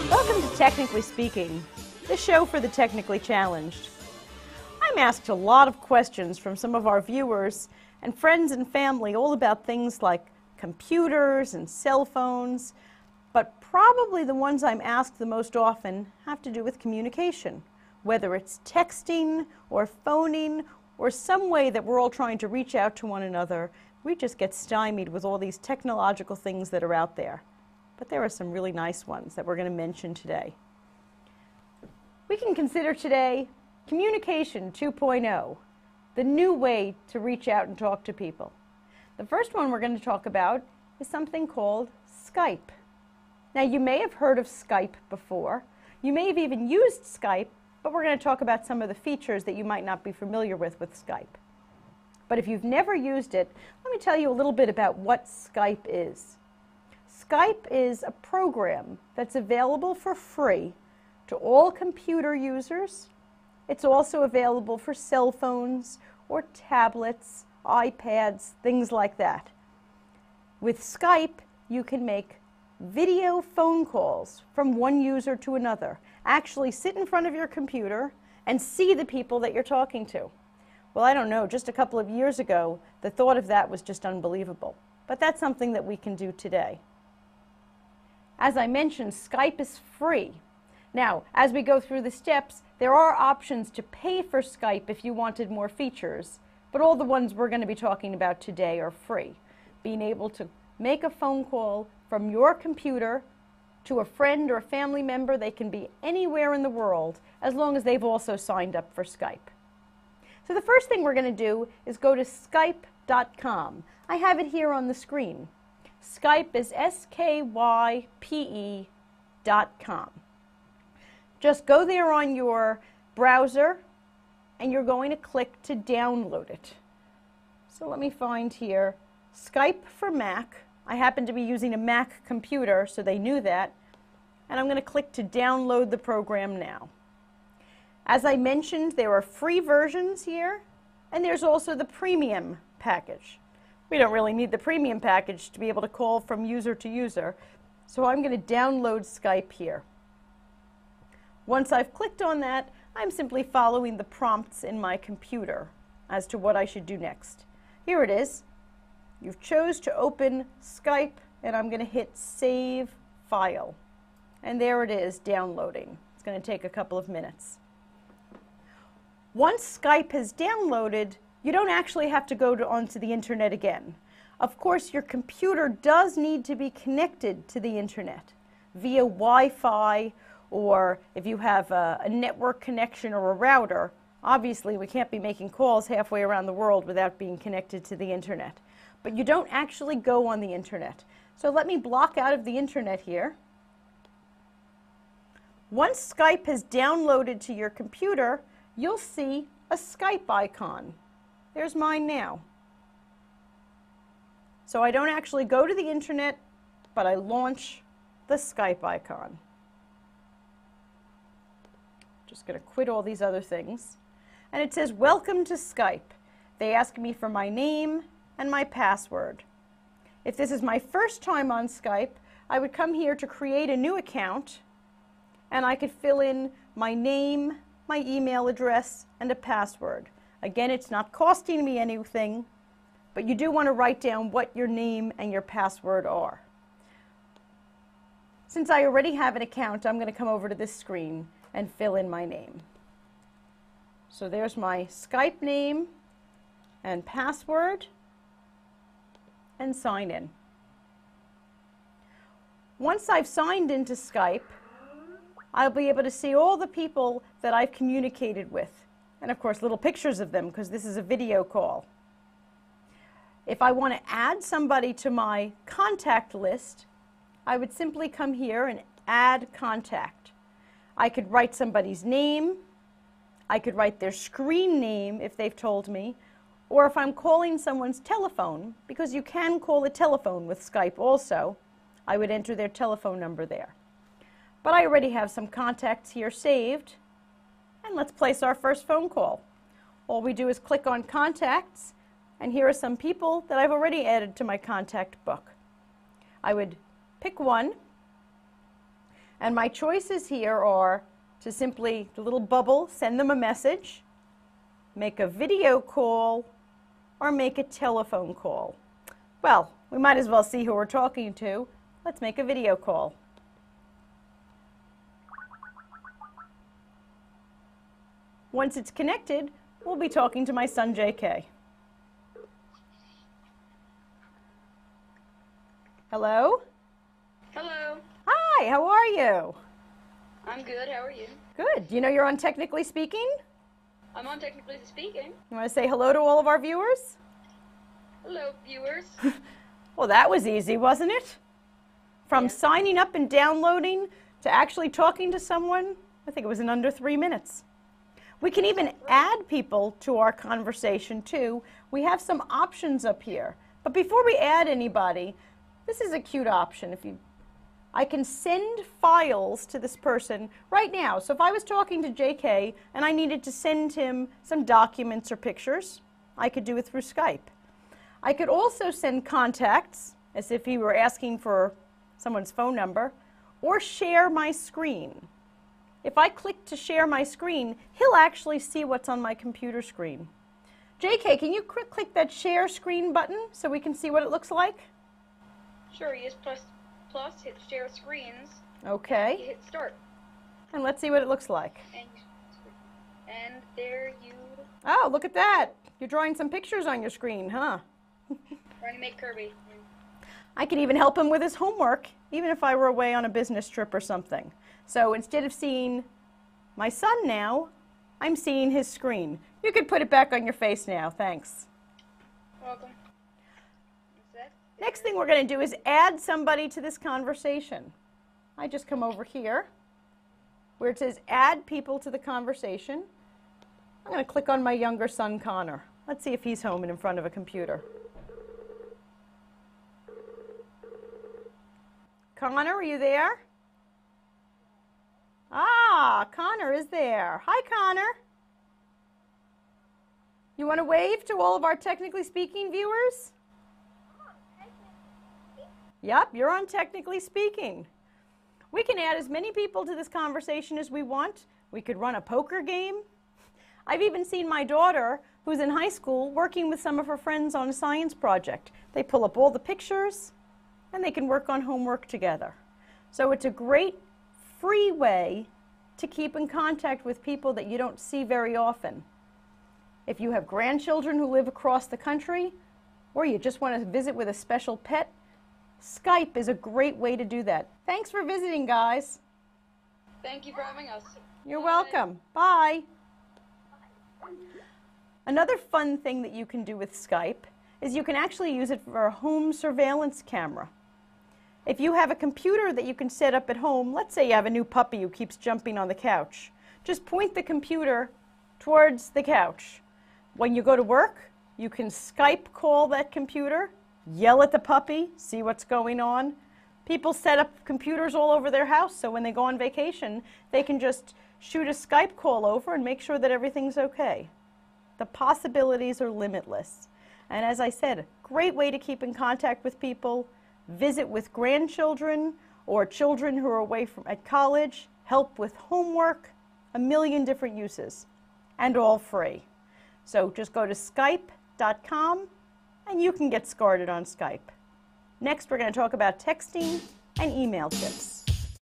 Welcome to Technically Speaking, the show for the technically challenged. I'm asked a lot of questions from some of our viewers and friends and family all about things like computers and cell phones, but probably the ones I'm asked the most often have to do with communication, whether it's texting or phoning or some way that we're all trying to reach out to one another. We just get stymied with all these technological things that are out there. But there are some really nice ones that we're going to mention today. We can consider today Communication 2.0, the new way to reach out and talk to people. The first one we're going to talk about is something called Skype. Now, you may have heard of Skype before. You may have even used Skype, but we're going to talk about some of the features that you might not be familiar with Skype. But if you've never used it, let me tell you a little bit about what Skype is. Skype is a program that's available for free to all computer users. It's also available for cell phones or tablets, iPads, things like that. With Skype, you can make video phone calls from one user to another. Actually sit in front of your computer and see the people that you're talking to. Well, I don't know, just a couple of years ago, the thought of that was just unbelievable. But that's something that we can do today. As I mentioned, Skype is free. Now, as we go through the steps, there are options to pay for Skype if you wanted more features, but all the ones we're going to be talking about today are free. Being able to make a phone call from your computer to a friend or a family member, they can be anywhere in the world as long as they've also signed up for Skype. So the first thing we're going to do is go to Skype.com. I have it here on the screen. Skype is SKYPE.com. Just go there on your browser and you're going to click to download it. So let me find here Skype for Mac. I happen to be using a Mac computer, so they knew that. And I'm going to click to download the program now. As I mentioned, there are free versions here, and there's also the premium package. We don't really need the premium package to be able to call from user to user, so I'm going to download Skype here. Once I've clicked on that, I'm simply following the prompts in my computer as to what I should do next. Here it is. You've chose to open Skype, and I'm going to hit Save File. And there it is, downloading. It's going to take a couple of minutes. Once Skype has downloaded, you don't actually have to go onto the internet again. Of course, your computer does need to be connected to the internet via Wi-Fi, or if you have a network connection or a router. Obviously, we can't be making calls halfway around the world without being connected to the internet. But you don't actually go on the internet. So let me block out of the internet here. Once Skype has downloaded to your computer, you'll see a Skype icon. There's mine now. So I don't actually go to the internet, but I launch the Skype icon. Just going to quit all these other things. And it says, "Welcome to Skype." They ask me for my name and my password. If this is my first time on Skype, I would come here to create a new account, and I could fill in my name, my email address, and a password. Again, it's not costing me anything, but you do want to write down what your name and your password are. Since I already have an account, I'm going to come over to this screen and fill in my name. So there's my Skype name and password, and sign in. Once I've signed into Skype, I'll be able to see all the people that I've communicated with. And of course, little pictures of them, because this is a video call. If I want to add somebody to my contact list, I would simply come here and add contact. I could write somebody's name. I could write their screen name if they've told me. Or if I'm calling someone's telephone, because you can call a telephone with Skype also, I would enter their telephone number there. But I already have some contacts here saved. And let's place our first phone call. All we do is click on Contacts, and here are some people that I've already added to my contact book. I would pick one, And my choices here are to simply, the little bubble, send them a message, make a video call, or make a telephone call. Well, we might as well see who we're talking to. Let's make a video call. Once it's connected, we'll be talking to my son, JK. Hello? Hello. Hi, how are you? I'm good. How are you? Good. Do you know you're on Technically Speaking? I'm on Technically Speaking. You want to say hello to all of our viewers? Hello, viewers. Well, that was easy, wasn't it? From Yeah. signing up and downloading to actually talking to someone, I think it was in under 3 minutes. We can even add people to our conversation too. We have some options up here. But before we add anybody, this is a cute option. I can send files to this person right now. So if I was talking to JK and I needed to send him some documents or pictures, I could do it through Skype. I could also send contacts, as if he were asking for someone's phone number, or share my screen. If I click to share my screen, he'll actually see what's on my computer screen. JK, can you click that share screen button so we can see what it looks like? Sure, you just press plus, hit share screens. Okay. You hit start. And let's see what it looks like. And there you Oh, look at that. You're drawing some pictures on your screen, huh? trying to make Kirby. I could even help him with his homework, even if I were away on a business trip or something. So instead of seeing my son now, I'm seeing his screen. You could put it back on your face now, thanks. Welcome. Next thing we're going to do is add somebody to this conversation. I just come over here where it says add people to the conversation. I'm going to click on my younger son, Connor. Let's see if he's home and in front of a computer. Connor, are you there? Ah, Connor is there. Hi, Connor. You want to wave to all of our Technically Speaking viewers? Yep, you're on Technically Speaking. We can add as many people to this conversation as we want. We could run a poker game. I've even seen my daughter, who's in high school, working with some of her friends on a science project. They pull up all the pictures, and they can work on homework together. So it's a great free way to keep in contact with people that you don't see very often. If you have grandchildren who live across the country, or you just want to visit with a special pet, Skype is a great way to do that. Thanks for visiting, guys. Thank you for having us. You're Bye. welcome. Bye. Another fun thing that you can do with Skype is you can actually use it for a home surveillance camera. If you have a computer that you can set up at home, let's say you have a new puppy who keeps jumping on the couch, just point the computer towards the couch. When you go to work, you can Skype call that computer, yell at the puppy, see what's going on. People set up computers all over their house, so when they go on vacation, they can just shoot a Skype call over and make sure that everything's okay. The possibilities are limitless. And as I said, great way to keep in contact with people, visit with grandchildren or children who are away at college, help with homework, a million different uses, and all free. So just go to skype.com and you can get started on Skype. Next, we're going to talk about texting and email tips.